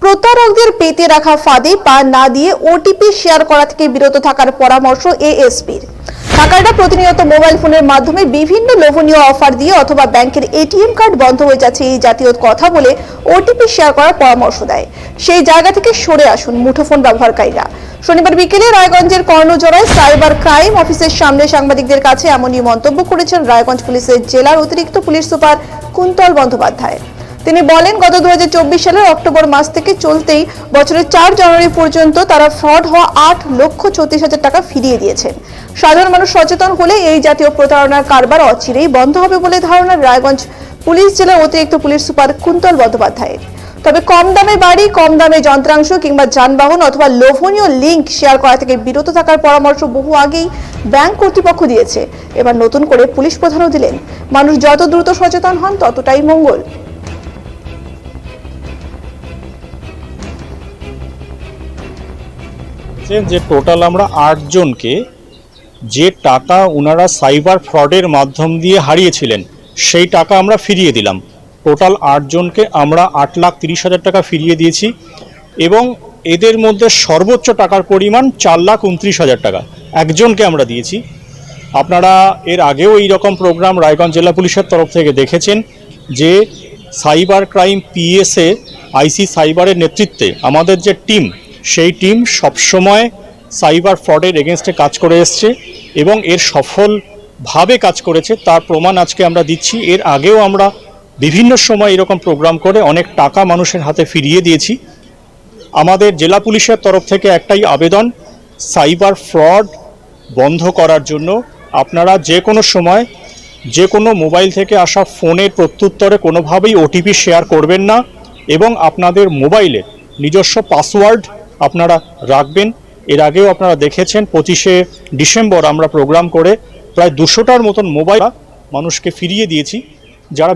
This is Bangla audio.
প্রতারকদের পেতে রাখা ফাঁদে পা না দিয়ে ওটিপি শেয়ার করা থেকে বিরত থাকার পরামর্শ এএসপির। হ্যাকাররা প্রতিনিয়ত মোবাইল ফোনের মাধ্যমে বিভিন্ন লোভনীয় অফার দিয়ে অথবা ব্যাংকের এটিএম কার্ড বন্ধ হয়ে যাচ্ছে এই জাতীয় কথা বলে ওটিপি শেয়ার করার পরামর্শ দেয়। সেই জায়গা থেকে সরে আসুন মুঠোফোন ব্যবহারকারীরা। শনিবার বিকেলে রায়গঞ্জের কর্ণজোড়ায় সাইবার ক্রাইম অফিসের সামনে সাংবাদিকদের কাছে এমনই মন্তব্য করেছেন রায়গঞ্জ পুলিশের জেলার অতিরিক্ত পুলিশ সুপার কুন্তল বন্দ্যোপাধ্যায়। তিনি বলেন, গত 2024 সালের অক্টোবর মাস থেকে চলতেই বছরের 4 জানুয়ারি পর্যন্ত তারা ফ্রড হওয়া 8,36,000 টাকা ফিরিয়ে দিয়েছেন। সাধারণ মানুষ সচেতন হলে এই জাতীয় প্রতারণার কারবার অচিরেই বন্ধ হবে বলে ধারণা রায়গঞ্জ পুলিশ জেলার অতিরিক্ত পুলিশ সুপার কুন্তল বন্দ্যোপাধ্যায়ের। তবে কম দামে বাড়ি, কম দামে যন্ত্রাংশ কিংবা যানবাহন অথবা লোভনীয় লিঙ্ক শেয়ার করা থেকে বিরত থাকার পরামর্শ বহু আগেই ব্যাংক কর্তৃপক্ষ দিয়েছে। এবার নতুন করে পুলিশ প্রধানও দিলেন। মানুষ যত দ্রুত সচেতন হন ততটাই মঙ্গল। যে টোটাল আমরা 8 জনকে যে টাকা ওনারা সাইবার ফ্রডের মাধ্যম দিয়ে হারিয়েছিলেন সেই টাকা আমরা ফিরিয়ে দিলাম। টোটাল 8 জনকে আমরা 8,30,000 টাকা ফিরিয়ে দিয়েছি এবং এদের মধ্যে সর্বোচ্চ টাকার পরিমাণ 4,29,000 টাকা একজনকে আমরা দিয়েছি। আপনারা এর আগেও এই রকম প্রোগ্রাম রায়গঞ্জ জেলা পুলিশের তরফ থেকে দেখেছেন যে সাইবার ক্রাইম পিএসএ আইসি সাইবারের নেতৃত্বে আমাদের যে টিম, সেই টিম সবসময় সাইবার ফ্রডের এগেনস্টে কাজ করে এসছে এবং এর সফলভাবে কাজ করেছে তার প্রমাণ আজকে আমরা দিচ্ছি। এর আগেও আমরা বিভিন্ন সময় এরকম প্রোগ্রাম করে অনেক টাকা মানুষের হাতে ফিরিয়ে দিয়েছি। আমাদের জেলা পুলিশের তরফ থেকে একটাই আবেদন, সাইবার ফ্রড বন্ধ করার জন্য আপনারা যে কোনো সময় যে কোনো মোবাইল থেকে আসা ফোনের প্রত্যুত্তরে কোনোভাবেই ওটিপি শেয়ার করবেন না এবং আপনাদের মোবাইলে নিজস্ব পাসওয়ার্ড আপনারা রাখবেন। এর আগেও আপনারা দেখেছেন 25শে ডিসেম্বর আমরা প্রোগ্রাম করে প্রায় 200টার মতন মোবাইল মানুষকে ফিরিয়ে দিয়েছি। যারা